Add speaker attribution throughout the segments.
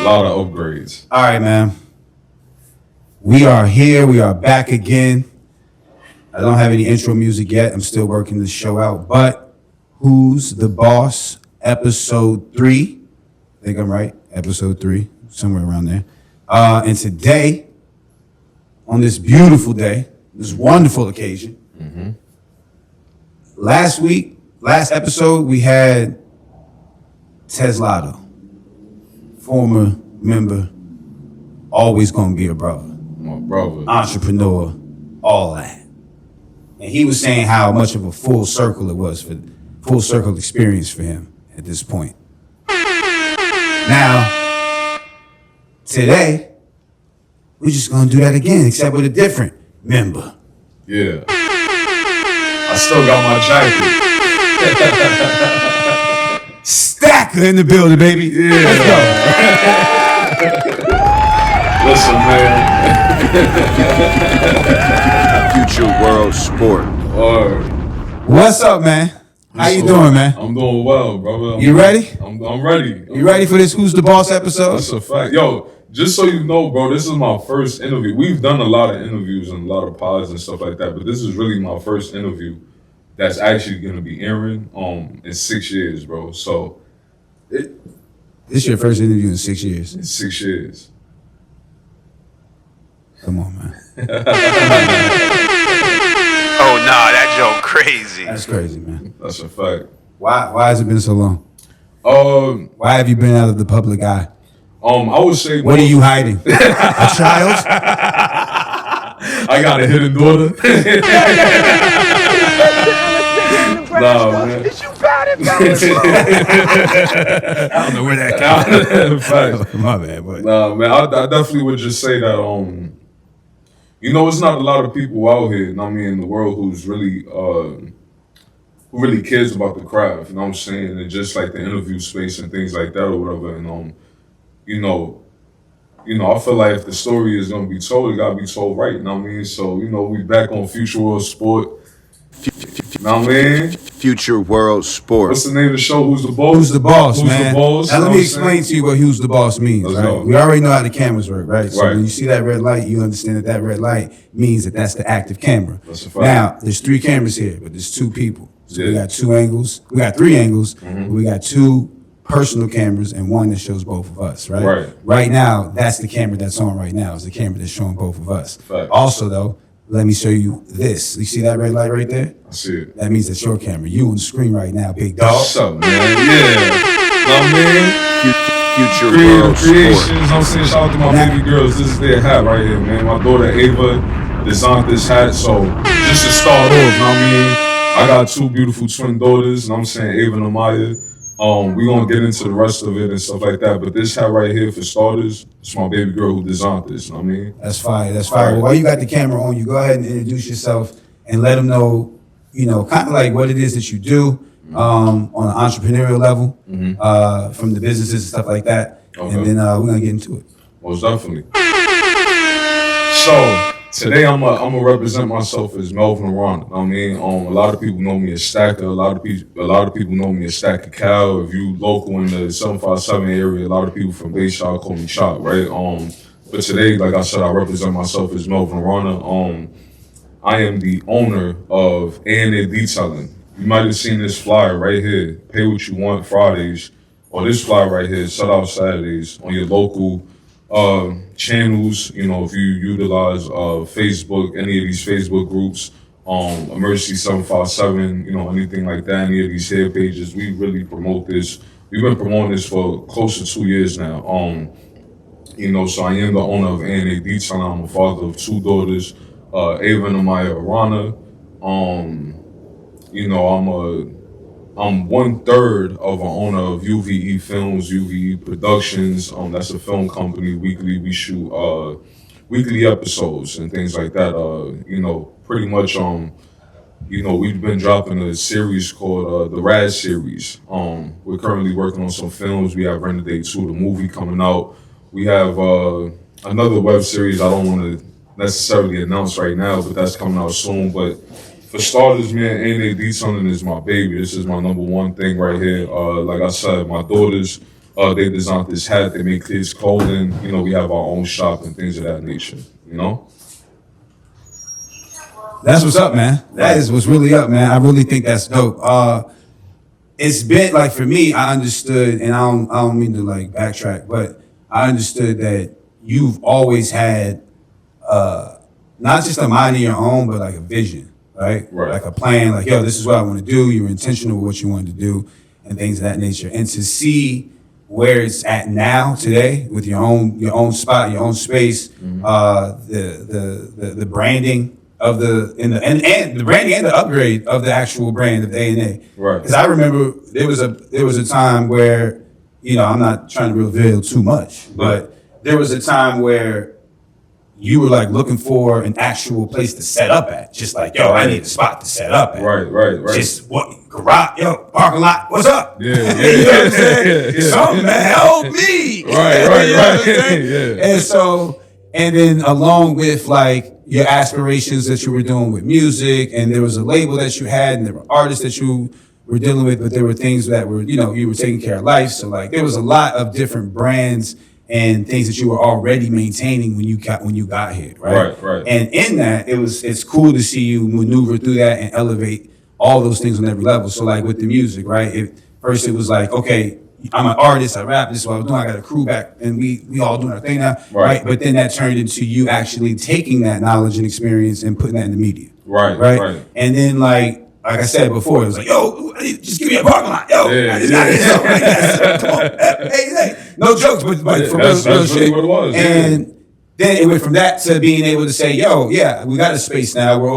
Speaker 1: A lot of upgrades.
Speaker 2: All right, man. We are here. We are back again. I don't have any intro music yet. I'm still working the show out. But Who's the Boss? Episode 3. I think I'm right. Episode 3. Somewhere around there. And today, on this beautiful day, this wonderful occasion, last episode, we had Teslado, former member, always gonna be a brother.
Speaker 1: My brother.
Speaker 2: Entrepreneur, all that. And he was saying how much of a full circle experience for him at this point. Now, today, we're just gonna do that again, except with a different member.
Speaker 1: Yeah. I still got my jacket.
Speaker 2: Stacker in the building, baby.
Speaker 1: Yeah.
Speaker 2: Let's go.
Speaker 1: Listen, man.
Speaker 3: Future World Sport.
Speaker 2: What's up, man? How you doing, man?
Speaker 1: I'm doing well, brother.
Speaker 2: You ready?
Speaker 1: I'm ready.
Speaker 2: You ready for this Who's the Boss episode?
Speaker 1: That's a fact. Yo, just so you know, bro, this is my first interview. We've done a lot of interviews and a lot of pods and stuff like that, but this is really my first interview that's actually going to be airing in 6 years, bro. So,
Speaker 2: This is your first interview in 6 years.
Speaker 1: in 6 years.
Speaker 2: Come on, man.
Speaker 3: Oh, nah, that joke crazy.
Speaker 2: That's crazy, man.
Speaker 1: That's a fact.
Speaker 2: Why has it been so long?
Speaker 1: Why
Speaker 2: have you been out of the public eye?
Speaker 1: I would say.
Speaker 2: What are you hiding? A child?
Speaker 1: I got a hidden daughter. Nah, man.
Speaker 2: I don't know where that came from. My bad, but
Speaker 1: Nah, man. I definitely would just say that. It's not a lot of people out here, you know what I mean, in the world who's really who really cares about the craft, you know what I'm saying? And just like the interview space and things like that or whatever. And I feel like if the story is gonna be told, it gotta be told right, you know what I mean? So, we back on Future World Sport. You know what I mean?
Speaker 3: Future World Sport.
Speaker 1: What's the name of the show? Who's the Boss?
Speaker 2: Who's the Boss,
Speaker 1: Who's
Speaker 2: man?
Speaker 1: the Boss?
Speaker 2: Now let me explain to you what Who's the Boss means,
Speaker 1: Let's
Speaker 2: right?
Speaker 1: go.
Speaker 2: We already know how the cameras work, right? So
Speaker 1: Right.
Speaker 2: when you see that red light, you understand that red light means that that's the active camera.
Speaker 1: That's a fact.
Speaker 2: Now, there's 3 cameras here, but there's 2 people. So we
Speaker 1: Yeah.
Speaker 2: got 2 angles. We got 3 angles, but we got 2 personal cameras and one that shows both of us, right?
Speaker 1: Right.
Speaker 2: Right now, that's the camera that's on right now. It's the camera that's showing both of us.
Speaker 1: Fact.
Speaker 2: Also, though, let me show you this. You see that red light right there?
Speaker 1: I see it.
Speaker 2: That means that's your camera. You on the screen right now, big dog.
Speaker 1: What's up, man? Yeah. You know what I mean?
Speaker 3: Future
Speaker 1: Creative
Speaker 3: World
Speaker 1: Creations.
Speaker 3: Sport.
Speaker 1: I'm saying shout out to my baby girls. This is their hat right here, man. My daughter Ava designed this hat. So just to start off, you know what I mean? I got 2 beautiful twin daughters, you know what I'm saying, Ava and Amaya. We're gonna get into the rest of it and stuff like that. But this hat right here, for starters, it's my baby girl who designed this, you know what I mean?
Speaker 2: That's fire. That's fire. Well, while you got the camera on, you go ahead and introduce yourself and let them know, kind of like what it is that you do on an entrepreneurial level, from the businesses and stuff like that.
Speaker 1: Okay.
Speaker 2: And then we're gonna get into it.
Speaker 1: Most definitely. So today I'm gonna represent myself as Melvin Arana. I mean, a lot of people know me as Stacker. A lot of people know me as Stacker Cal. If you local in the 757 area, a lot of people from Bayshore call me Chop, right? But today, like I said, I represent myself as Melvin Arana. I am the owner of A&A Detailing. You might have seen this flyer right here. Pay what you want Fridays, or this flyer right here. Shut out Saturdays on your local channels. If you utilize Facebook, any of these Facebook groups, Emergency 757, anything like that, any of these head pages, we really promote this. We've been promoting this for close to 2 years now. So I am the owner of A&A Detailing. I'm a father of 2 daughters, Ava and Amaya Arana. I'm 1/3 of an owner of UVE Films, UVE Productions. That's a film company. Weekly, we shoot weekly episodes and things like that. Pretty much, we've been dropping a series called the Raz series. We're currently working on some films. We have Renegade 2, the movie coming out. We have another web series I don't want to necessarily announce right now, but that's coming out soon. But for starters, man, A&A Detailing is my baby. This is my number 1 thing right here. Like I said, my daughters They designed this hat. They make kids clothing. You know, we have our own shop and things of that nature. You know.
Speaker 2: That's what's up, man. That is what's really up, man. I really think that's dope. It's been like for me, I understood, and I don't mean to like backtrack, but I understood that you've always had not just a mind of your own, but like a vision, right? Like a plan, like, yo, this is what I want to do. You were intentional with what you wanted to do and things of that nature. And to see where it's at now today with your own spot, your own space, the branding of and the branding and the upgrade of the actual brand of A&A.
Speaker 1: Right.
Speaker 2: Because I remember there was a time where, you know, I'm not trying to reveal too much, but there was a time where you were like looking for an actual place to set up at. Just like, yo, I need a spot to set up at.
Speaker 1: Right.
Speaker 2: Just what garage, yo, parking lot, what's up?
Speaker 1: Yeah.
Speaker 2: You know what I'm saying? Something, man, help me.
Speaker 1: Right.
Speaker 2: You know what I'm saying? And so, and then along with like your aspirations that you were doing with music, and there was a label that you had, and there were artists that you were dealing with, but there were things that were, you know, you were taking care of life. So like there was a lot of different brands and things that you were already maintaining when you got here, right?
Speaker 1: Right.
Speaker 2: And in that, it's cool to see you maneuver through that and elevate all those things on every level. So like with the music, right? First it was like, okay, I'm an artist, I rap, this is what I was doing, I got a crew back, and we all doing our thing now, right? But then that turned into you actually taking that knowledge and experience and putting that in the media. Right. And then like I said before, it was like, yo, just give me a parking lot. Yo, I just got this. Like that. Come on. Hey. No jokes, but for real shit.
Speaker 1: Really what it was.
Speaker 2: And then it went from that to being able to say, yo, yeah, we got a space now. We're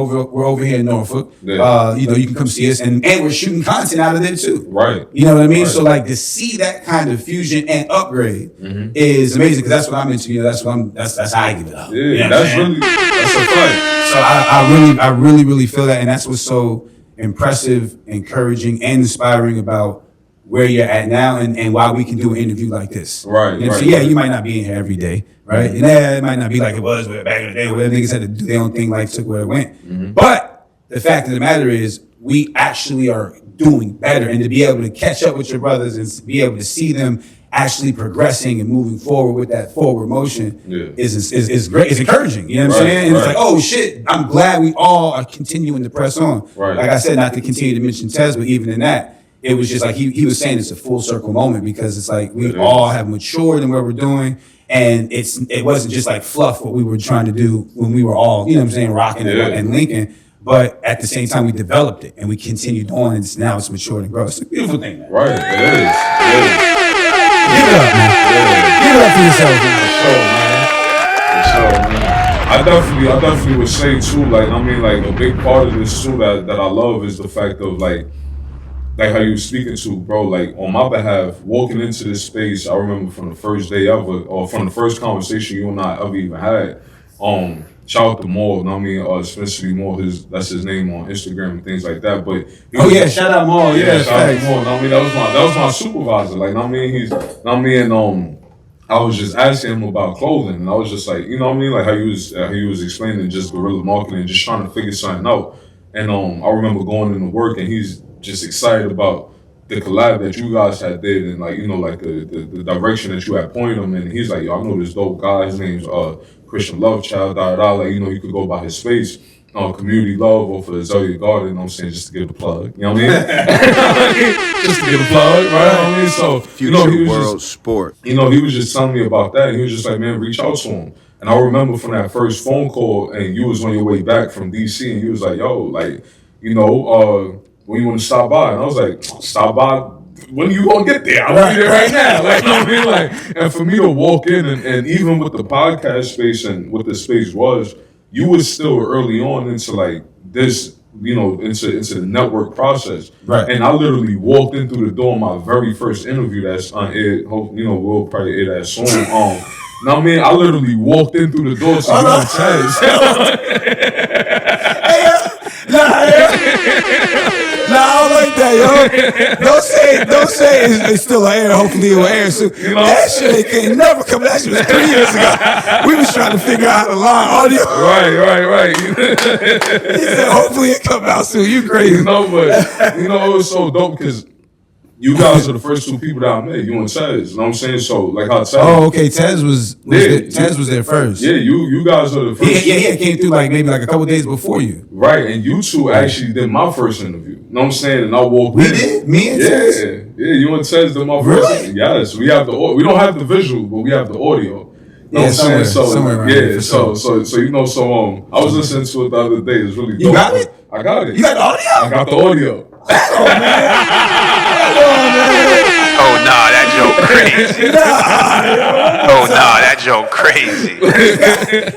Speaker 2: over here in Norfolk.
Speaker 1: Yeah.
Speaker 2: You know, you can come see us. And we're shooting content out of there too.
Speaker 1: Right.
Speaker 2: You know what I mean? Right. So like to see that kind of fusion and upgrade is amazing, because that's what I'm into. You know, that's how I give it up.
Speaker 1: Yeah,
Speaker 2: you know
Speaker 1: that's a fight.
Speaker 2: So I really feel that, and that's what's so impressive, encouraging, and inspiring about where you're at now and why we can do an interview like this.
Speaker 1: Right.
Speaker 2: So yeah, you might not be in here every day, right? And yeah, it might not be like it was back in the day where niggas had to do their own thing, life took where it went. But the fact of the matter is, we actually are doing better, and to be able to catch up with your brothers and to be able to see them actually progressing and moving forward with that forward motion is great. It's encouraging. You know what I'm saying? And it's like, oh shit, I'm glad we all are continuing to press on.
Speaker 1: Right.
Speaker 2: Like I said, not to continue to mention Tez, but even in that, it was just like he was saying it's a full circle moment, because it's like we all have matured in what we're doing, and it wasn't just like fluff what we were trying to do when we were all, you know what I'm saying, rocking and linking. But at the same time, we developed it and we continued on, and now it's matured and grown. It's a beautiful thing, man.
Speaker 1: Right, it is.
Speaker 2: Give it up, man. Give it up for yourself, man.
Speaker 1: For sure, man. I definitely would say too, like, I mean, like, a big part of this too that I love is the fact of like how you were speaking to, bro, like on my behalf, walking into this space, I remember from the first day ever, or from the first conversation you and I ever even had, shout out to Maul, you know what I mean, Spencer Maul, that's his name on Instagram and things like that. But
Speaker 2: shout out Maul,
Speaker 1: shout out to Maul. You know what I mean, that was my supervisor. Like, you know what I mean, I was just asking him about clothing, and I was just like, you know what I mean, like how he was explaining just guerrilla marketing, just trying to figure something out. And I remember going into work, and he's just excited about the collab that you guys had did, and like, you know, like the direction that you had pointed him in. And he's like, yo, I know this dope guy. His name's Christian Love Child. Like, you know, you could go by his space. Community Love or for Azalea Garden, you know what I'm saying, just to give the plug. You know what I mean? Just to give the plug, right? You know what I mean? So,
Speaker 3: Future World Sport.
Speaker 1: You know, he was just telling me about that, and he was just like, man, reach out to him. And I remember from that first phone call, and you was on your way back from DC, and you was like, yo, like, you know, when you want to stop by? And I was like, stop by? When are you gonna get there? I'll be there right now. Like, you know what I mean? Like, and for me to walk in and even with the podcast space and what the space was, you was still early on into like this, you know, into the network process.
Speaker 2: Right.
Speaker 1: And I literally walked in through the door on my very first interview that's unaired. Hope, you know, we'll probably air that soon. Now, I mean, I literally walked in through the door to you and Tez.
Speaker 2: Nah, I don't like that, yo. Don't say it's still air. Hopefully it will air soon. You know? That shit ain't never come. That shit was 3 years ago. We was trying to figure out how to line audio.
Speaker 1: Right.
Speaker 2: He said, hopefully it come out soon. You crazy.
Speaker 1: You know, but, you know, it was so dope because You guys are the first two people that I met. You and Tez. You know what I'm saying? So like how Tez.
Speaker 2: Oh, okay. Tez was there first.
Speaker 1: Yeah, you guys are the first.
Speaker 2: He came through like maybe like a couple days before you.
Speaker 1: Right, and you two actually did my first interview. You know what I'm saying? And I walked in.
Speaker 2: We did? Me and Tez?
Speaker 1: Yeah, you and Tez did my first interview. Yes, we have we don't have the visual, but we have the audio. You know what I'm saying?
Speaker 2: Somewhere around here,
Speaker 1: so you know, I was listening to it the other day. It's really dope.
Speaker 2: You got it?
Speaker 1: I got it.
Speaker 2: You got the audio?
Speaker 1: I got the audio.
Speaker 3: Oh nah, that joke crazy. Oh nah, that joke crazy.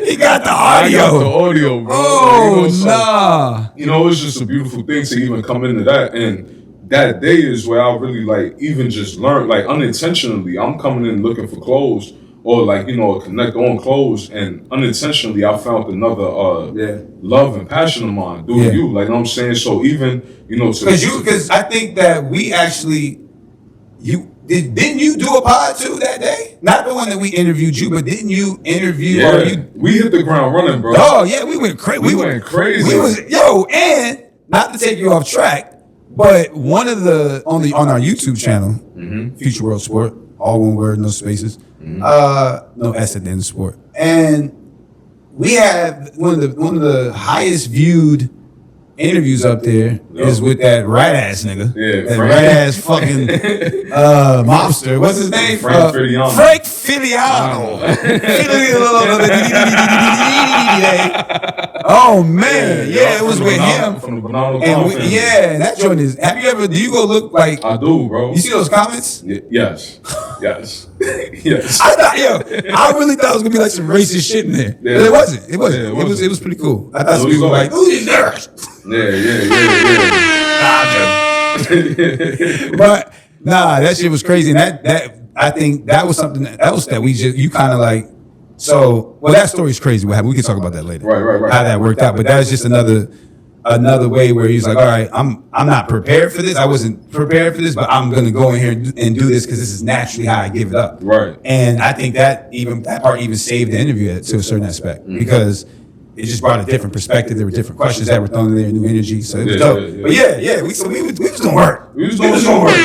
Speaker 2: He got the audio.
Speaker 1: I got the audio, bro.
Speaker 2: Oh,
Speaker 1: nah. You know, it's just a beautiful thing to even come into that. And that day is where I really like even just learned, like unintentionally, I'm coming in looking for clothes or like, you know, connect on clothes, and unintentionally I found another love and passion of mine doing you. Like, you know what I'm saying? So even, you know,
Speaker 2: because I think that we actually didn't you do a pod too that day? Not the one that we interviewed you, but didn't you interview?
Speaker 1: Yeah, we hit the ground running, bro.
Speaker 2: Oh yeah, we went crazy.
Speaker 1: We went crazy.
Speaker 2: And not to take you off track, but one of the on our YouTube channel, Future World Sport, all one word, no spaces, no S at the end of sport, and we have one of the highest viewed interviews up there is with that rat ass nigga.
Speaker 1: Yeah,
Speaker 2: that rat ass fucking mobster. What's his name?
Speaker 1: Frank Filiano.
Speaker 2: Frank Filiano. Oh man, it was with him.
Speaker 1: From the Banana
Speaker 2: And that joint is. Have you ever? Do you go look like?
Speaker 1: I do, bro.
Speaker 2: You see those comments?
Speaker 1: Yes. Yes.
Speaker 2: I really thought it was gonna be like some racist shit in there, but it wasn't. It wasn't. It was pretty cool. I thought people were like, "Who is this?" But that shit was crazy, and that I think that was something else that you kind of like. So, that story's crazy. What happened? We can talk about that later.
Speaker 1: Right.
Speaker 2: How that worked out, but that was just another way where he's like, all right, I'm not prepared for this. I wasn't prepared for this, but I'm gonna go in here and do this because this is naturally how I give it up.
Speaker 1: Right.
Speaker 2: And I think that part even saved the interview to a certain aspect because it just brought a different perspective. There were different questions that were thrown in there, new energy. So it was dope. But we was doing work.
Speaker 1: We was doing work.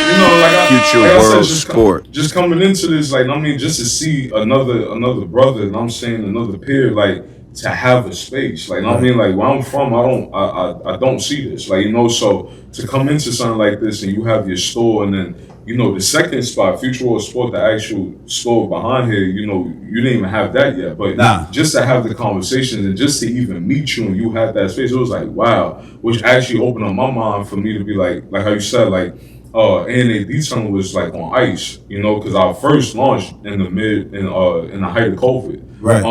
Speaker 1: You know, like
Speaker 3: Future World Sport.
Speaker 1: Just coming into this, like, I mean, just to see another brother, and I'm saying another peer, like, to have a space. Like, I mean, like, where I'm from, I don't see this. Like, you know, so to come into something like this and you have your store, and then, you know, the second spot, Future World Sport, the actual store behind here, you know, you didn't even have that yet. But just to have the conversations and just to even meet you and you had that space, it was like, wow, which actually opened up my mind for me to be like how you said, like, A&A Detailing was like on ice, you know, because our first launched in the height of COVID.
Speaker 2: Right.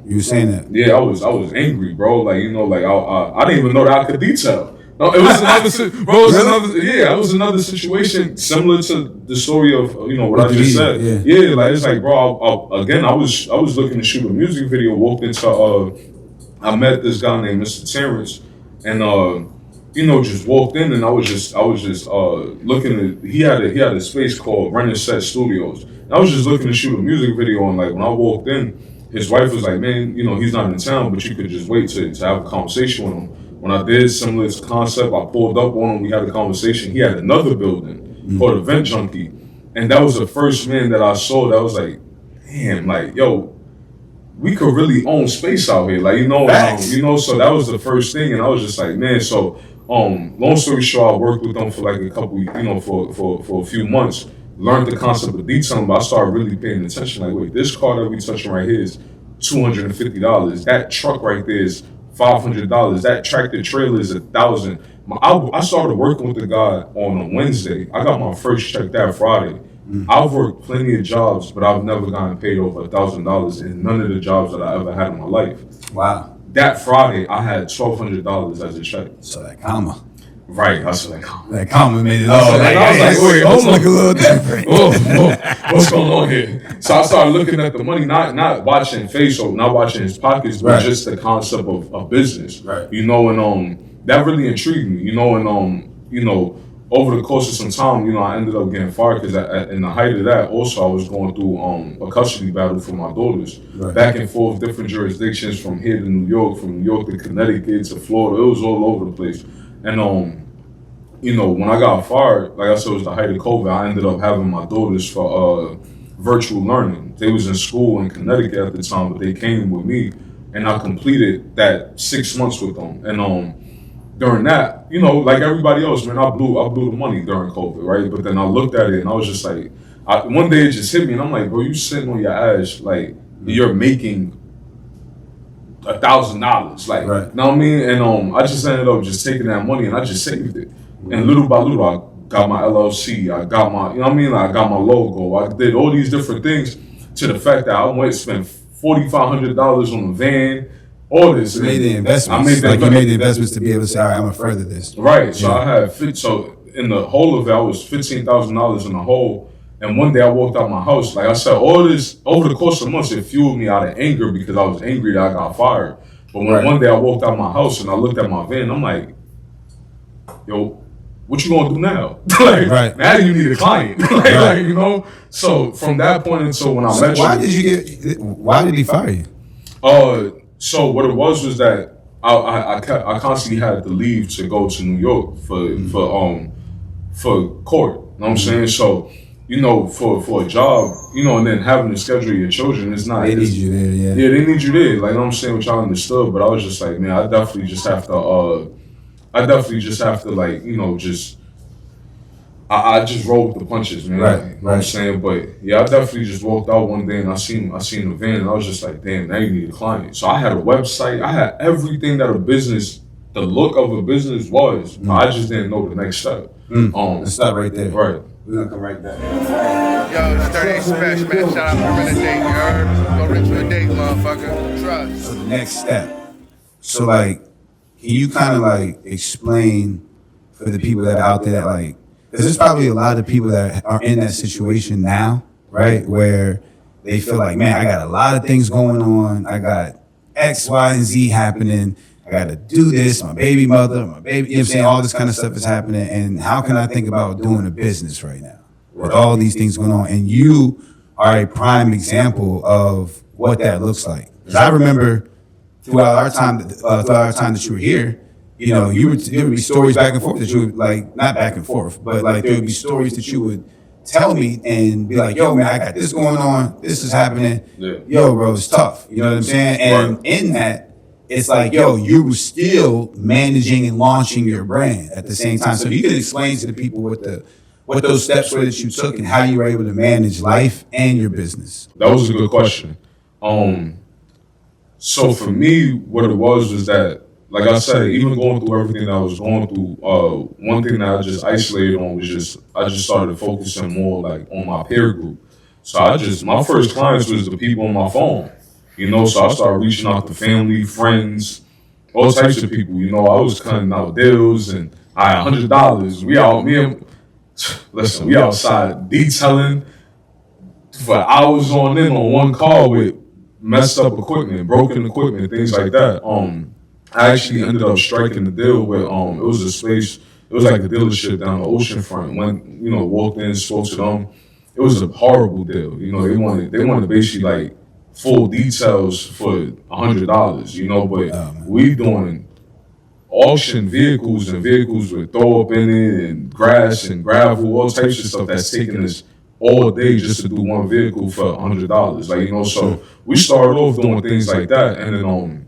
Speaker 2: You were saying that.
Speaker 1: Yeah, I was angry, bro. Like, you know, like I didn't even know that I could detail. No, it was another, bro. It was another situation similar to the story of, you know, what I just said. Yeah, like it's like, bro. I was looking to shoot a music video. Walked into I met this guy named Mr. Terrence, and you know, just walked in, and I was just looking at. He had a space called Renner Set Studios. And I was just looking to shoot a music video, and like when I walked in, his wife was like, "Man, you know, he's not in town, but you could just wait to have a conversation with him." When I did similar to concept, I pulled up on him. We had a conversation. He had another building called Event Junkie, and that was the first man that I saw that was like, "Damn, like, yo, we could really own space out here." Like, you know, So that was the first thing, and I was just like, man. So, long story short, I worked with them for like a couple, you know, for a few months. Learned the concept of detailing, but I started really paying attention. Like, wait, this car that we touching right here is $250. That truck right there is $500. That tractor trailer is $1,000. I started working with the guy on a Wednesday. I got my first check that Friday. I've worked plenty of jobs, but I've never gotten paid over $1,000 in none of the jobs that I ever had in my life.
Speaker 2: Wow.
Speaker 1: That Friday, I had $1,200 as a check.
Speaker 2: So that comma.
Speaker 1: Right, I was like,
Speaker 2: that comment made it.
Speaker 1: I was like, wait, hold on.
Speaker 2: Look a little different.
Speaker 1: What's going on here? So I started looking at the money, not watching face or not watching his pockets, but just the concept of business.
Speaker 2: Right.
Speaker 1: You know, and that really intrigued me. You know, and you know, over the course of some time, you know, I ended up getting fired because in the height of that, also I was going through a custody battle for my daughters, back and forth, different jurisdictions from here to New York, from New York to Connecticut to Florida. It was all over the place. And when I got fired, like I said, it was the height of COVID. I ended up having my daughters for virtual learning. They was in school in Connecticut at the time, but they came with me, and I completed that 6 months with them. And during that, like everybody else, man, I blew the money during COVID, right? But then I looked at it and I was just like, one day it just hit me, and I'm like, bro, you sitting on your ass, like you're making $1,000, like,
Speaker 2: Right.
Speaker 1: you know what I mean? And I just ended up just taking that money and I just saved it. And little by little, I got my LLC, I got my, you know what I mean? Like, I got my logo, I did all these different things to the fact that I went and spent $4,500 on a van, all this.
Speaker 2: You made the investments. You made the investments to be able to say, all right, I'm gonna further this.
Speaker 1: Right. So I had so in the whole of it, I was $15,000 in the hole. And one day I walked out my house. Like I said, all this over the course of months, it fueled me out of anger because I was angry that I got fired. But when one day I walked out my house and I looked at my van, I'm like, yo, what you gonna do now? Like, now you need a client. So from that point until when I met you.
Speaker 2: Why did he fire you?
Speaker 1: So what it was that I constantly had to leave to go to New York for court. You know what I'm saying? So, for a job, and then having to schedule your children, it's not.
Speaker 2: They need you there, yeah.
Speaker 1: Yeah, they need you there. Like, I'm saying, which I understood, but I was just like, man, I definitely just have to, like, I just rolled with the punches, man.
Speaker 2: Right,
Speaker 1: you know what I'm saying? But yeah, I definitely just walked out one day and I seen the van and I was just like, damn, now you need a client. So I had a website, I had everything that the look of a business was. I just didn't know the next step.
Speaker 2: Let's stop right there.
Speaker 1: Right.
Speaker 2: We're gonna come right back.
Speaker 3: Yo, it's 38 Special, man. Shout out for a date, you heard? Go rich with a date, motherfucker. Trust.
Speaker 2: So the next step. So like, can you kind of like explain for the people that are out there that like, because there's probably a lot of people that are in that situation now, right? Where they feel like, man, I got a lot of things going on. I got X, Y, and Z happening. I got to do this. My baby mother, you know what I'm saying? All this kind of stuff is happening. And how can I think about doing a business right now with all these things going on? And you are a prime example of what that looks like. Because I remember throughout our time that you were here, there would be stories back and forth that you would, like, not back and forth, but like there would be stories that you would tell me and be like, yo, man, I got this going on. This is happening.
Speaker 1: Yeah.
Speaker 2: Yo, bro, it's tough. You know what I'm saying? And in that, it's like, yo, you were still managing and launching your brand at the same time. So you can explain to the people what those steps were that you took and how you were able to manage life and your business.
Speaker 1: That was a good question. So for me, what it was that, like I said, even going through everything that I was going through, one thing that I just isolated on was I just started focusing more like on my peer group. So my first clients was the people on my phone, so I started reaching out to family, friends, all types of people. I was cutting out deals and I had $100. We outside detailing for hours on end on one call with messed up equipment, broken equipment, things like that. I actually ended up striking the deal with it was like a dealership down the ocean front. When walked in, spoke to them. It was a horrible deal. They wanted basically like full details for $100. But we doing auction vehicles and vehicles with throw up in it and grass and gravel, all types of stuff that's taking us all day just to do one vehicle for $100. So we started off doing things like that, and then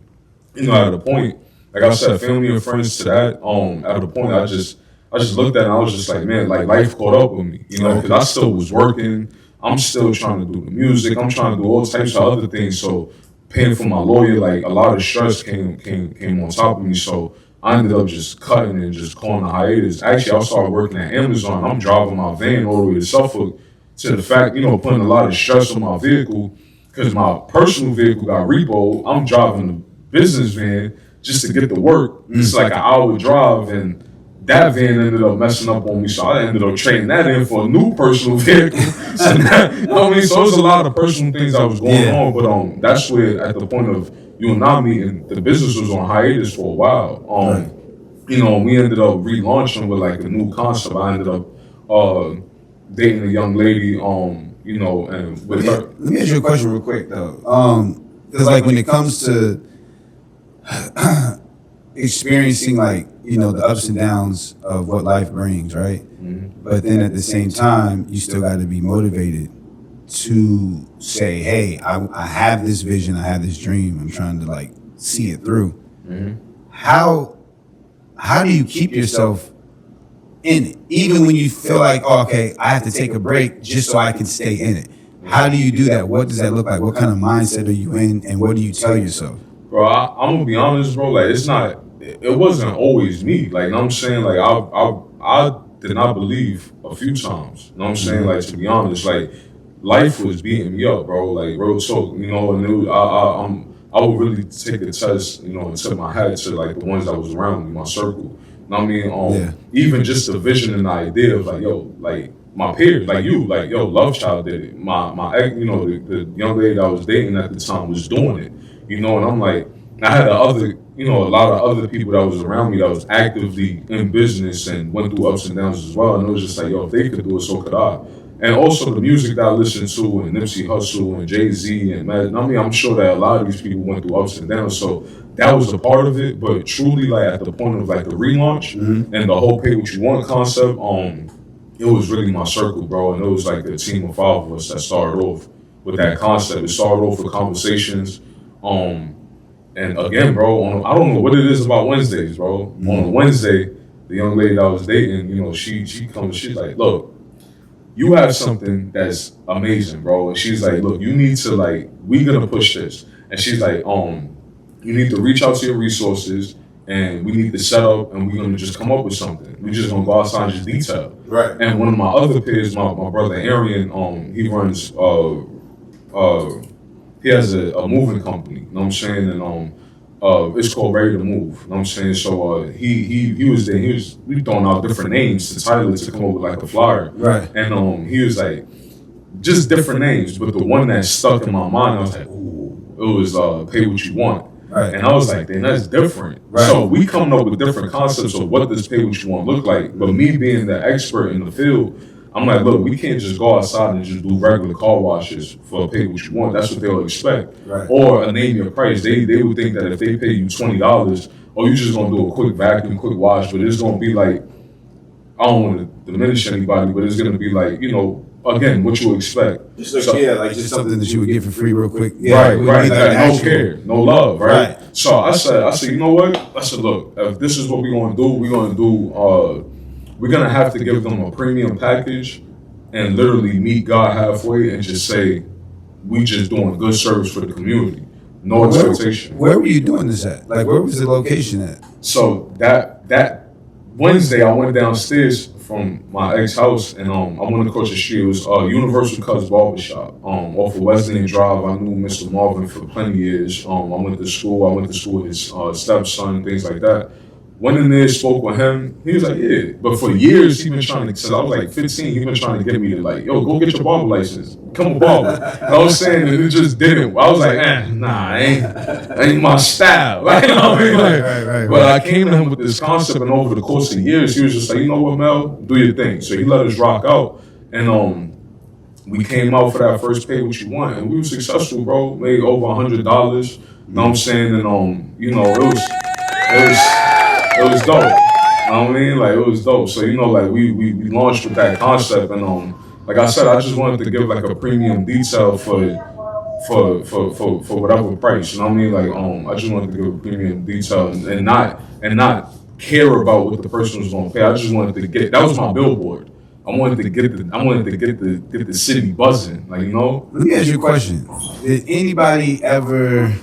Speaker 1: at a point, like I said, family and friends to that, at a point I just looked at it and I was just like, man, like life caught up with me, because I still was working. I'm still trying to do the music. I'm trying to do all types of other things. So paying for my lawyer, like a lot of stress came on top of me. So I ended up just cutting and just calling a hiatus. Actually, I started working at Amazon. I'm driving my van all the way to Suffolk to the fact, putting a lot of stress on my vehicle because my personal vehicle got repoed. I'm driving the business van just to get to work. It's like an hour drive, and that van ended up messing up on me, so I ended up trading that in for a new personal vehicle. So it was a lot of personal things that was going on, but that's where at the point of you and I meeting, the business was on hiatus for a while. We ended up relaunching with like a new concept. I ended up dating a young lady, and with her.
Speaker 2: Let me ask you a question real quick though, because like when it comes to experiencing like, you know, the ups and downs of what life brings, right? But then at the same time, you still got to be motivated to say, hey, I have this vision, I have this dream, I'm trying to like see it through. How do you keep yourself in it, even when you feel like, oh, okay, I have to take a break just so I can stay in it? How do you do that? What does that look like? What kind of mindset are you in, and what do you tell yourself?
Speaker 1: Bro, I'm gonna be honest, bro. Like, it's not. It wasn't always me. Like, you know what I'm saying? Like, I did not believe a few times. You know what I'm saying? Like, to be honest, like, life was beating me up, bro. Like, real talk. You know, and it was, I would really take a test, you know, and tip my hat to like the ones that was around me, my circle. You know what I mean? Even just the vision and the idea of like, yo, like my peers, like you, like, yo, Love Child did it. My ex, you know, the young lady that I was dating at the time was doing it. You know, and I'm like, I had a lot of other people that was around me that was actively in business and went through ups and downs as well. And it was just like, yo, if they could do it, so could I. And also the music that I listened to, and Nipsey Hussle and Jay-Z and I mean, I'm sure that a lot of these people went through ups and downs. So that was a part of it. But truly, like at the point of like the relaunch and the whole pay what you want concept, it was really my circle, bro. And it was like a team of 5 of us that started off with that concept. It started off with conversations. And again, bro, I don't know what it is about Wednesdays, bro. On a Wednesday, the young lady that I was dating, you know, she comes, she's like, look, you have something that's amazing, bro. And she's like, look, you need to like, we're gonna push this. And she's like, you need to reach out to your resources and we need to set up and we're gonna just come up with something. We're just gonna go outside and just detail. Right. And one of my other peers, my brother Arian, he runs he has a moving company, you know what I'm saying? And it's called Ready to Move, you know what I'm saying? So he was there, we throwing out different names to title it to come up with like a flyer. Right. And he was like, just different names, but the one that stuck in my mind, I was like, ooh, it was Pay What You Want. Right. And I was like, then that's different. Right. So we coming up with different concepts of what does Pay What You Want look like. But me being the expert in the field, I'm like, look, we can't just go outside and just do regular car washes for Pay What You Want. That's what they'll expect. Right. Or a name your price. They would think that if they pay you $20, you're just gonna do a quick vacuum, quick wash, but it's gonna be like, I don't want to diminish anybody, but it's gonna be like, you know, again, what you expect.
Speaker 2: Just like just something that you would get for free real quick. Yeah,
Speaker 1: right. No care, no love, right? So I said, you know what? I said, look, if this is what we're gonna do, we're gonna have to give them a premium package and literally meet God halfway and just say, we just doing good service for the community. No expectation.
Speaker 2: Where were you doing this at? Like, where was the location at?
Speaker 1: So that Wednesday, I went downstairs from my ex house and I went across the street. It was Universal Cuts Barbershop off of Wesleyan Drive. I knew Mr. Marvin for plenty of years. I went to school with his stepson, things like that. Went in there, spoke with him. He was like, yeah. But for years, he been trying to, since I was like 15, he been trying to get me to like, yo, go get your barber license. Become a barber. I was saying, and it just didn't. I was like, nah, ain't my style. Like, you know what I mean? Like, but I came to him with this concept, and over the course of years, he was just like, you know what, Mel? Do your thing. So he let us rock out. And we came out for that first Pay What You Want, and we were successful, bro. Made over $100. You know what I'm saying? And, you know, it was dope. You know what I mean? Like, it was dope. So, you know, like, we launched with that concept. And, like I said, I just wanted to give, like, a premium detail for whatever price. You know what I mean? Like, I just wanted to give a premium detail and not care about what the person was going to pay. I just wanted to get, that was my billboard. I wanted to get the city buzzing. Like, you know?
Speaker 2: Let me ask you a question. Did anybody ever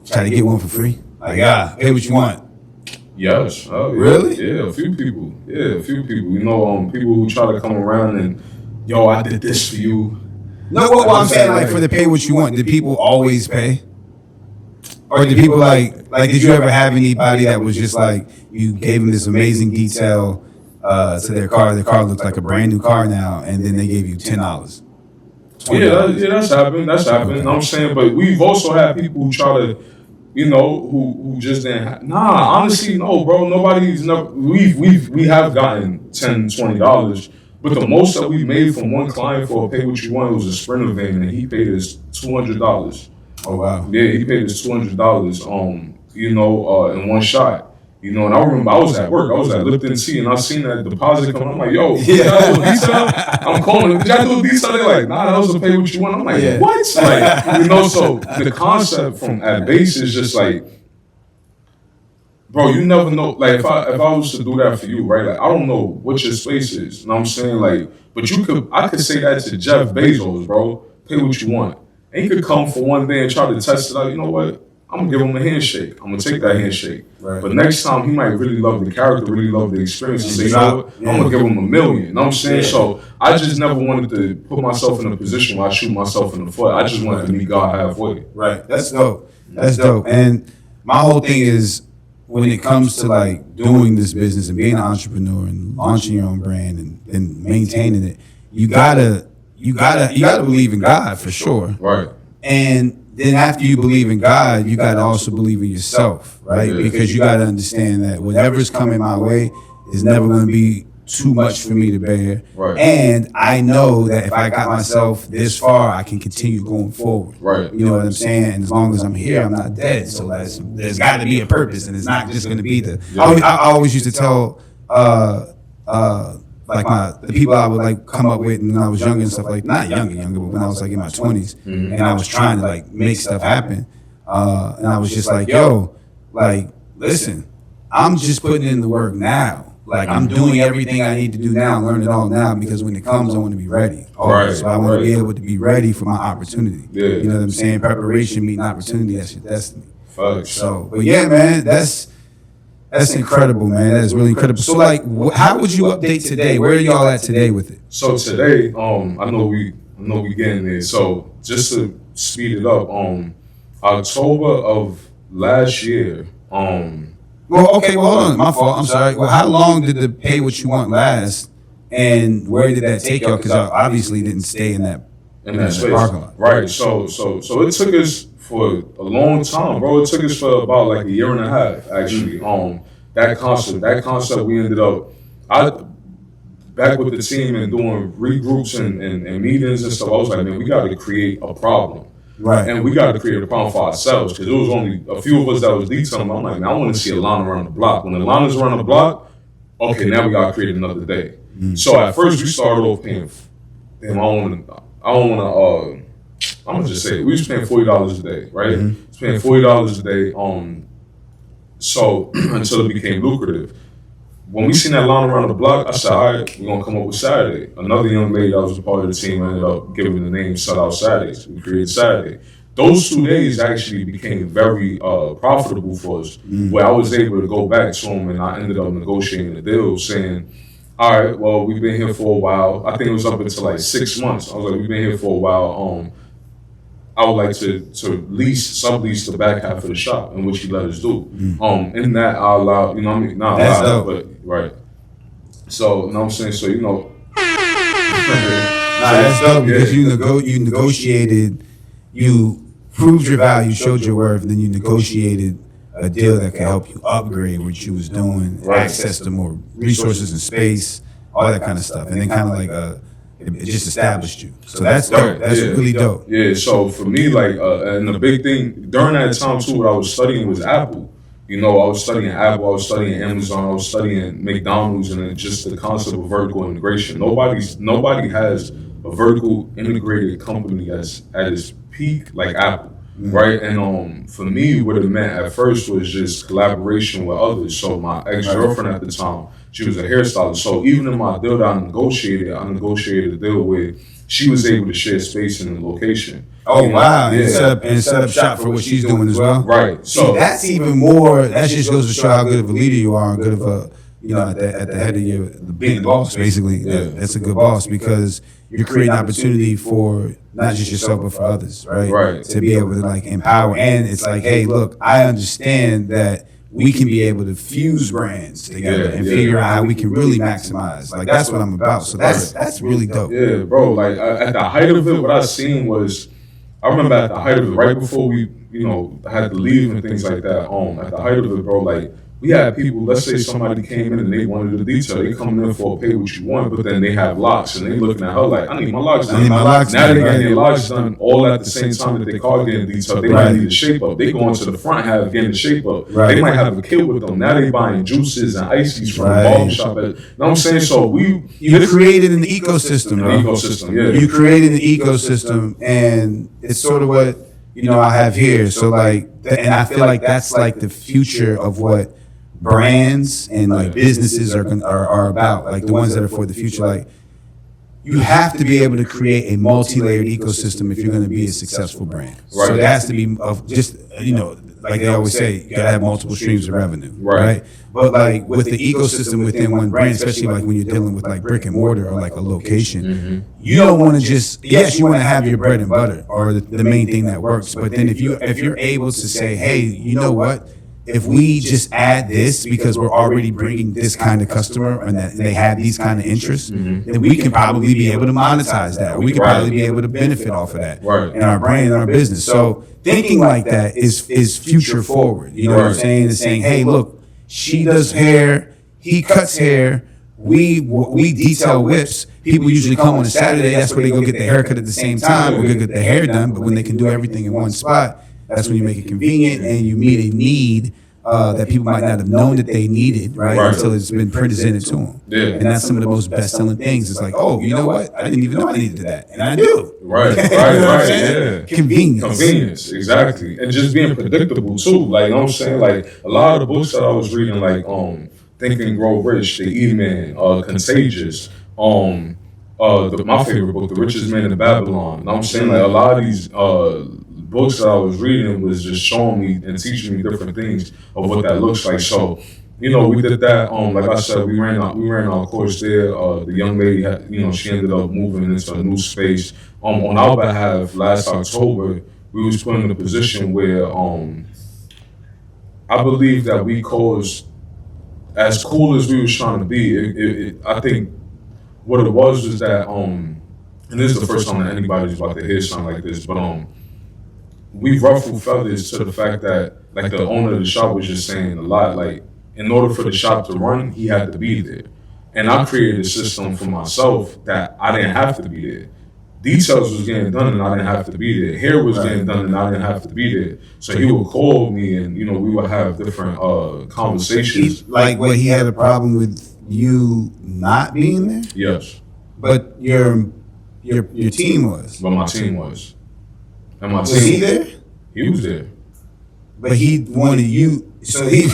Speaker 2: try to get one for free? Like, pay what you want.
Speaker 1: Yes. Oh, yeah.
Speaker 2: Really?
Speaker 1: Yeah, a few people. You know, people who try to come around and, yo, I did this for you.
Speaker 2: No, well, I'm saying, like, for the Pay What You Want, did people always pay? Or did people, like, did you ever have anybody that was just like, you gave them this amazing detail to their car looks like a brand new car now, and then they gave you $10?
Speaker 1: Yeah, that's happened. Okay. You know what I'm saying? But we've also had people who try to, you know, who just didn't. Honestly, no, bro. Nobody's never. We have gotten $10, $20, but the most that we made from one client for a Pay What You Want was a Sprinter van, and he paid us $200.
Speaker 2: Oh wow.
Speaker 1: Yeah, he paid us $200. in one shot. And I remember I was at work. I was at Lipton Tea, and I seen that deposit come. I'm like, yo, did y'all do a detail? I'm calling them. Did y'all do a detail? They're like, nah, that was to pay what you want. I'm like, what? Like, so the concept from at base is just like, bro, you never know. Like, if I was to do that for you, right? Like, I don't know what your space is. You know what I'm saying? Like, but I could say that to Jeff Bezos, bro. Pay what you want. And he could come for one day and try to test it out. You know what? I'm gonna give him a handshake. I'm gonna take that handshake. Right. But next time he might really love the character, really love the experience, and say, you know what? I'm gonna give him $1 million. You know what I'm saying? So I just never wanted to put myself in a position where I shoot myself in the foot. I just wanted to meet God halfway.
Speaker 2: Right. That's dope. That's dope. And my whole thing is, when it comes to like doing this business and being an entrepreneur and launching your own brand and maintaining it, you gotta believe in God for sure.
Speaker 1: Right.
Speaker 2: And then after you believe in God, you got to also believe in yourself, right? Because you got to understand that whatever's coming my way is never going to be too much for me to bear.
Speaker 1: Right.
Speaker 2: And I know that if I got myself this far, I can continue going forward.
Speaker 1: Right.
Speaker 2: You know what I'm saying? And as long as I'm here, I'm not dead. So there's got to be a purpose, and it's not just going to be the. I always used to tell like the people I would like come up with when I was younger and stuff, like not younger, but when I was like in my 20s, and I was trying to like make stuff happen, and I was just like, yo, like, listen, I'm just putting in the work now. Like, I'm doing everything I need to do now, learn it all now, because when it comes, I want to be ready.
Speaker 1: Right.
Speaker 2: So I want to be able to be ready for my opportunity.
Speaker 1: Yeah.
Speaker 2: You know what I'm saying? Preparation meeting opportunity, that's your destiny.
Speaker 1: Facts.
Speaker 2: So, but yeah, man, that's incredible, man. That is really incredible. So, like, how would you update today? Where are y'all at today with it?
Speaker 1: So today, I know we getting there. So just to speed it up, October of last year,
Speaker 2: Well, hold on. My fault. I'm sorry. Well, how long did the pay what you want last, and where did that take y'all? Because y'all obviously didn't stay in that
Speaker 1: space,
Speaker 2: parking lot.
Speaker 1: Right. So it took us for a long time, bro. It took us for about like a year and a half, actually. That concept, we ended up, back with the team and doing regroups and meetings and stuff. I was like, man, we got to create a problem.
Speaker 2: Right.
Speaker 1: And we got to create a problem for ourselves, because there was only a few of us that was detailing. I'm like, man, I want to see a line around the block. When the line is around the block, okay, now we got to create another day. So at first we started off paying, I'm gonna just say it. We was paying $40 a day, right? Mm-hmm. Was paying $40 a day. So until it became lucrative. When we seen that line around the block, I said, all right, we're gonna come up with Saturday. Another young lady that was a part of the team ended up giving the name Set Out Saturdays. We created Saturday. Those 2 days actually became very profitable for us, where I was able to go back to them and I ended up negotiating a deal saying, all right, well, we've been here for a while. I think it was up until like 6 months. I was like, we've been here for a while. I would like to sublease the back half of the shop, in which he let us do. In that, I allowed, not allowed, but right. So, you know what I'm saying? So,
Speaker 2: that's dope, because you negotiated, you proved your value, showed your worth, and then you negotiated a deal that could help you upgrade what you was doing, access to more resources and space, all that kind of stuff, and then kind of like it just established you. So that's dope. That's really dope.
Speaker 1: Yeah. So for me, like, and the big thing during that time too, what I was studying was Apple. I was studying Apple, I was studying Amazon, I was studying McDonald's, and then just the concept of vertical integration. Nobody has a vertical integrated company that's at its peak like Apple, right? And for me, what it meant at first was just collaboration with others. So my ex-girlfriend at the time, she was a hairstylist. So even in my deal that I negotiated a deal where she was able to share space in the location.
Speaker 2: Oh, wow. Yeah. And set up shop for what she's doing as well.
Speaker 1: Right.
Speaker 2: So that's even more, that just goes to show how good of a leader you are, and good of a, at the head of your, being the boss, basically. Yeah. That's a good boss, because you're creating opportunity for not just yourself, but for others, right?
Speaker 1: Right.
Speaker 2: To be able to like empower. And it's like, hey, look, I understand that we can be able to fuse brands together and figure out how we can really maximize. Like, that's what I'm about. So that's really dope.
Speaker 1: Yeah, bro. Like, at the height of it, what I seen was, I remember at the height of it, right before we, had to leave and things like that. At the height of it, bro, like, we had people, let's say somebody came in and they wanted a detail. They coming in for a pay what you want, but then they have locks and they looking at her like, I need my locks done. Now they getting their locks done all at the same time that their car getting detailed. They might need a shape up. They going to the front half getting the shape up. They might have a kid with them. Now they buying juices and ices from the barbershop. You know what I'm saying? So
Speaker 2: you created an ecosystem. You created an ecosystem, and it's sort of what I have here. So like, and I feel like that's like the future of what brands and like businesses are about, like the ones that are for the future. Like, you have to be able to create a multi-layered ecosystem if you're going to be a successful brand. So it has to be of just, like they always say, you got to have multiple streams of revenue, right? But like with the ecosystem within one brand, especially like when you're dealing with like brick and mortar or like a location, you don't want to just, yes, you want to have your bread and butter or the main thing that works. But then if you're able to say, hey, you know what? If we just add this because we're already bringing this kind of customer and that they have these kind of interests, then we can probably be able to monetize that. Or we can probably be able to benefit off of that in our brand and our business. So thinking like that is future forward. You know what I'm saying? It's saying, hey, look, she does hair, he cuts hair, we detail whips. People usually come on a Saturday. That's where they go get their haircut at the same time or go get their hair done. But when they can do everything in one spot, that's when you make it convenient and you meet a need that people might not have known that they needed, right? Until it's been presented to them. And that's some of the most best-selling things. It's like, oh, you know what? I didn't even know I needed that. And I do.
Speaker 1: Right. Convenience, exactly. And just being predictable, too. Like, you know what I'm saying? Like, a lot of the books that I was reading, like Think and Grow Rich, The E-Man, Contagious, my favorite book, The Richest Man in Babylon. You know what I'm saying? Like, a lot of these books that I was reading was just showing me and teaching me different things of what that looks like. So, we did that. Like I said, we ran our course there. The young lady had, she ended up moving into a new space. On our behalf, last October, we was put in a position where I believe that we caused, as cool as we was trying to be, I think what it was that and this is the first time that anybody's about to hear something like this, but we ruffled feathers to the fact that, like, the owner of the shop was just saying a lot, like, in order for the shop to run, he had to be there. And I created a system for myself that I didn't have to be there. Details was getting done and I didn't have to be there. Hair was getting done and I didn't have to be there. So he would call me and, we would have different conversations.
Speaker 2: Like, what, he had a problem with you not being there?
Speaker 1: Yes.
Speaker 2: But your team was?
Speaker 1: But my team was. And
Speaker 2: was he there?
Speaker 1: He was there.
Speaker 2: But he wanted you, so he,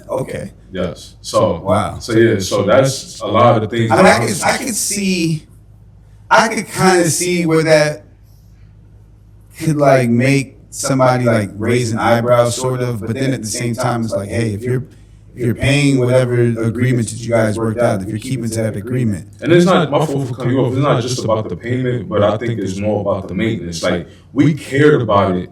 Speaker 2: okay.
Speaker 1: Yes. So,
Speaker 2: wow.
Speaker 1: So, yeah, so that's a lot of the things.
Speaker 2: I mean, I could kind of see where that could, like, make somebody, like, raise an eyebrow, sort of, but then at the same time, it's like, hey, if you're paying whatever agreement that you guys worked out, if you're keeping to that agreement.
Speaker 1: And it's not, my fault for cutting you off, it's not just about the payment, but I think it's more about the maintenance. Like, we cared about it,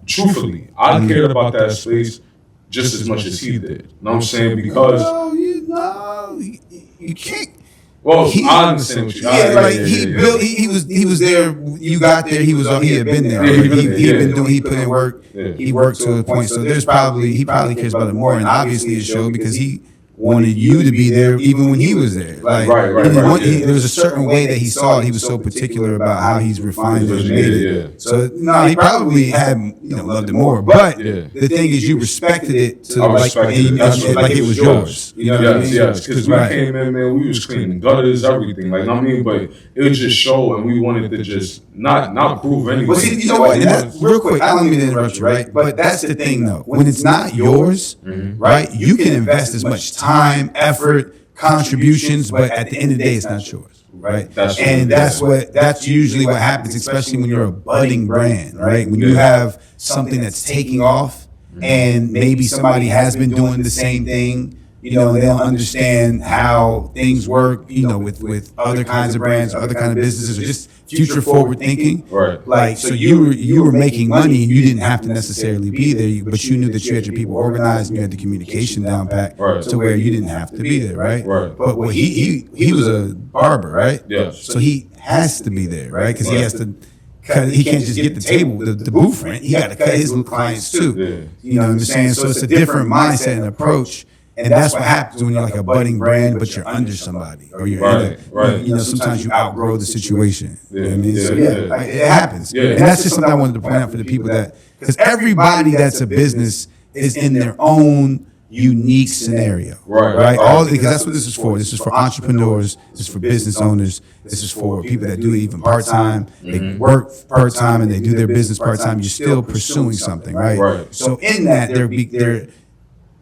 Speaker 1: truthfully, I cared about that space just as much as he did. You know what I'm saying? Because...
Speaker 2: No, you can't.
Speaker 1: Well, I understand what you mean.
Speaker 2: Yeah, like, he was there, you got there, he had been there. He put in work, he worked to a point. So he probably cares about it more, and obviously it showed because he wanted you to be there even when he was there. Like, there was a certain way that he saw it. He was so particular about how he's refined it and made it. So he probably had loved it more. But the thing is, you respected it to like it was yours. You know what I mean?
Speaker 1: Yes. Because we came in, man, we was cleaning gutters, everything. Like, I mean, but it was just show, and we wanted to just not prove anything.
Speaker 2: Well, see, you know what? Real quick, I don't mean to interrupt you, right? But that's the thing, though. When it's not yours, right? You can invest as much time, effort, contributions, but at the end of the day, it's not yours, right? That's usually what happens, especially when you're a budding brand, right? When you have something that's taking off, and maybe somebody has been doing the same thing, they don't understand how things work, with other kinds of brands, other kind of businesses, or just future forward thinking.
Speaker 1: Right.
Speaker 2: Like, so you were making money and you didn't have to necessarily be there, but you knew that you had your people organized and you had the communication down pat to where you didn't have to be there, right?
Speaker 1: Right.
Speaker 2: But he was a barber, right?
Speaker 1: Yes.
Speaker 2: So he has to be there, right? Because he has to he can't just get the table, the booth rent. He got to cut his clients too.
Speaker 1: Yeah.
Speaker 2: You know what I'm saying? So it's a different mindset and approach. And that's what happens when you're like a budding brand, but you're under somebody, or you're
Speaker 1: right.
Speaker 2: You know, sometimes you outgrow the situation.
Speaker 1: Yeah.
Speaker 2: You know what I mean? So
Speaker 1: Yeah.
Speaker 2: it happens.
Speaker 1: Yeah.
Speaker 2: And that's just something I wanted to point out for the people that, because everybody that's a business is in their own unique scenario.
Speaker 1: Right.
Speaker 2: Because that's what this is for. This is for entrepreneurs. This is for business owners. This is for people that do it even part-time. They work part-time and they do their business part-time. You're still pursuing something, right?
Speaker 1: Right.
Speaker 2: So in that,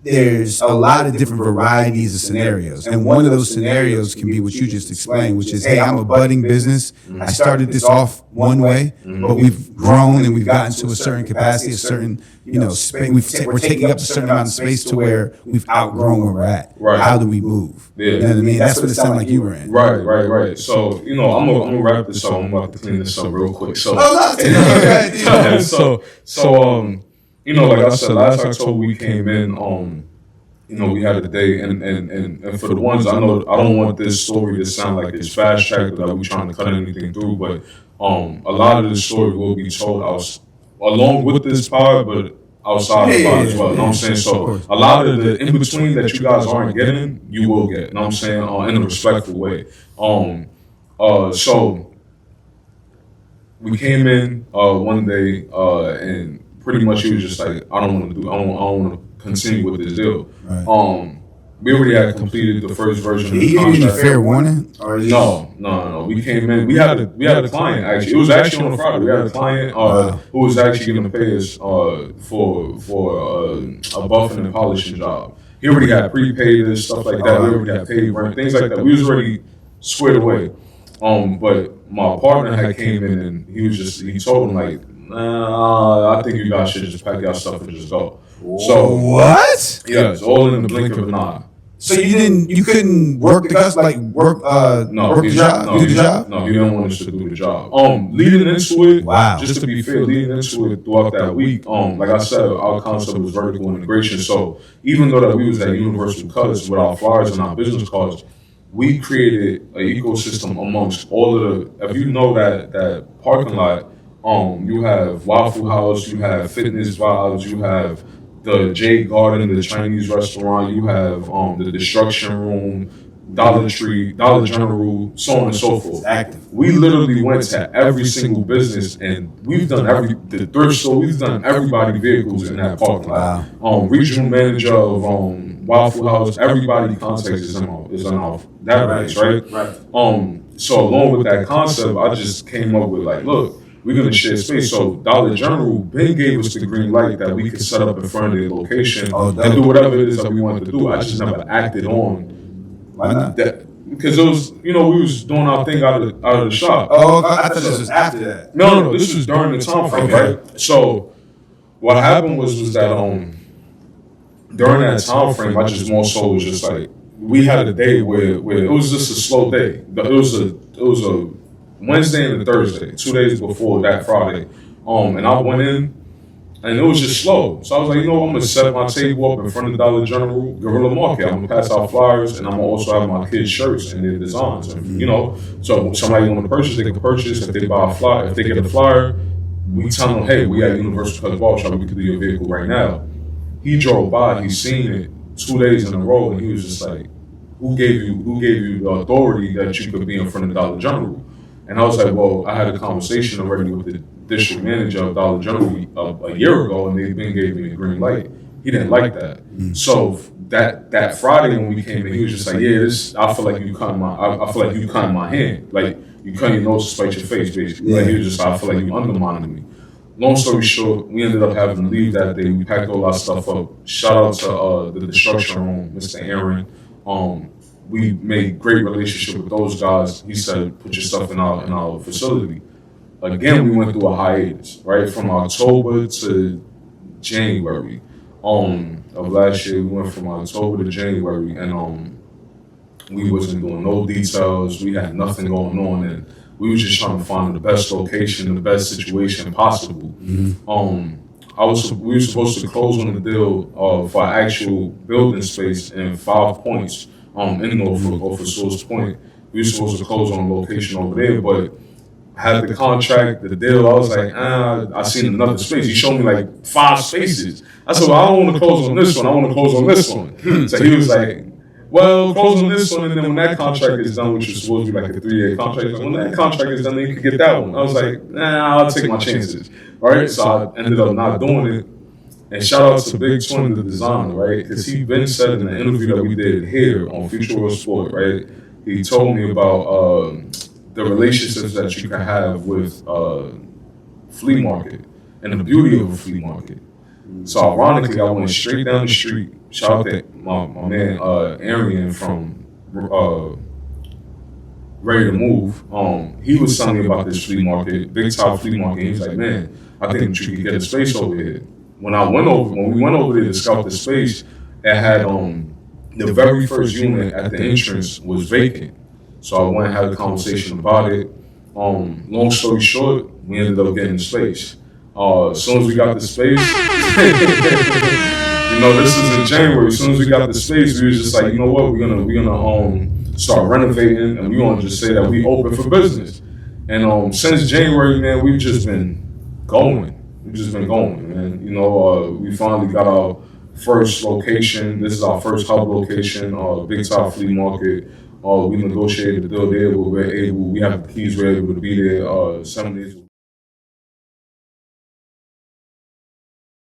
Speaker 2: there's a lot of different varieties of scenarios. And one of those scenarios can be what you just explained, which is, hey, I'm a budding business. I started this off one way, but we've grown and we've gotten to a certain capacity, a certain, space. We're taking up a certain amount of space to where we've outgrown where we're at.
Speaker 1: Right.
Speaker 2: How do we move?
Speaker 1: Yeah.
Speaker 2: You know what I mean? That's what it sounded like you were in.
Speaker 1: Right. So, I'm gonna wrap this up. I'm about to clean this up real quick. So, like I said, last October we came in, we had a day, and for the ones I know, I don't want this story to sound like it's fast tracked or that we're trying to cut anything through, but a lot of the story will be told along with this pod, but outside the pod as well. You know what I'm saying? So a lot of the in between that you guys aren't getting, you will get. You know what I'm saying? In a respectful way. So we came in one day and pretty much he was just like, I don't want to continue with this deal.
Speaker 2: Right.
Speaker 1: We already had completed the first version of
Speaker 2: Did
Speaker 1: the
Speaker 2: he give
Speaker 1: contract.
Speaker 2: you a fair warning?
Speaker 1: No. We came in. We had a client actually. It was actually on a Friday. We had a client who was actually going to pay us for a buffing and polishing job. He already had prepaid and stuff like that. We already had paid rent, things like that. We was already squared away. But my partner had came in and he told him like, nah, I think you guys should just pack your stuff and just go. So
Speaker 2: what?
Speaker 1: Yeah, it's all in the blink of an eye.
Speaker 2: So you couldn't work the guys work the job?
Speaker 1: No, he didn't want us to do the job. Leading into it,
Speaker 2: wow.
Speaker 1: Just to be fair, leading into it throughout that week, like I said, our concept was vertical integration. So even though that we was at Universal Cuts with our flyers and our business cards, we created an ecosystem amongst all of the. If you know that parking lot, you have Waffle House, you have Fitness Vibes, you have the Jade Garden, the Chinese restaurant, you have the Destruction Room, Dollar Tree, Dollar General, so on and so forth.
Speaker 2: Active.
Speaker 1: We literally went to every single business and we've done the thrift store, we've done everybody vehicles in that parking lot.
Speaker 2: Wow.
Speaker 1: Regional manager of Waffle House, everybody contact is in our database, right? So along with that concept, I just came up with like, look, we're going to share space. So Dollar General, Ben gave us the green light that we could set up in front of their location and do whatever it is that we wanted to do. I just never acted on that. Because it was, we was doing our thing out of the shop.
Speaker 2: Oh, I thought this was after that.
Speaker 1: No, this was during the time frame, right? So what happened was that during that time frame, I just more so was just like, we had a day where it was just a slow day. It was a Wednesday and a Thursday, 2 days before that Friday. And I went in and it was just slow. So I was like, I'm gonna set my table up in front of Dollar General, Guerrilla Market. I'm gonna pass out flyers and I'm gonna also have my kids' shirts and their designs. And, so if somebody want to purchase, they can purchase. If they buy a flyer, if they get a flyer, we tell them, hey, we at Universal Cuts Barber Shop, we could do your vehicle right now. He drove by, he seen it 2 days in a row, and he was just like, who gave you the authority that you could be in front of Dollar General? And I was like, well, I had a conversation already with the district manager of Dollar General a year ago, and they gave me the green light. He didn't like that. So that Friday when we came in, he was just like, yeah, I feel like you cut my hand. Like, you cut your nose to spite your face, basically. Like, he was just like, I feel like you undermining me. Long story short, we ended up having to leave that day. We packed all our stuff up. Shout out to the Destruction Room, Mr. Aaron. We made great relationship with those guys. He said, put your stuff in our facility. Again, we went through a hiatus, right? From October to January of last year. We went from October to January, and we wasn't doing no details. We had nothing going on, and we was just trying to find the best location, the best situation possible. We were supposed to close on the deal for actual building space in 5 Points. In Norfolk, off of Source Point. We were supposed to close on a location over there, but had the contract, the deal. I was like, I seen another space. He showed me like 5 spaces. I said, well, I don't want to close on this one. I want to close on this one. So he was like, well, close on this one, and then when that contract is done, which was supposed to be like a 3-year contract, when that contract is done, then you can get that one. I was like, I'll take my chances. All right, so I ended up not doing it. And shout out to Big Twin, the designer, right? Because he been said in the interview that we did here on Future World Sport, right? He told me about the relationships that you can have with flea market and the beauty of a flea market. So ironically, I went straight down the street. Shout out to my man Arian from Ready to Move. He was telling me about this flea market, Big Top Flea Market. He was like, man, I think you could get a space over here. When we went over there to scout the space, it had the very first unit at the entrance was vacant. So I went and had a conversation about it. Long story short, we ended up getting the space. As soon as we got the space, this is in January. As soon as we got the space, we was just like, you know what, we're gonna start renovating, and we're gonna just say that we open for business. And since January, man, we've just been going. Man. We finally got our first location. This is our first hub location, Big Top Flea Market. We negotiated the deal there where we have the keys, we're able to be there 7 days a week.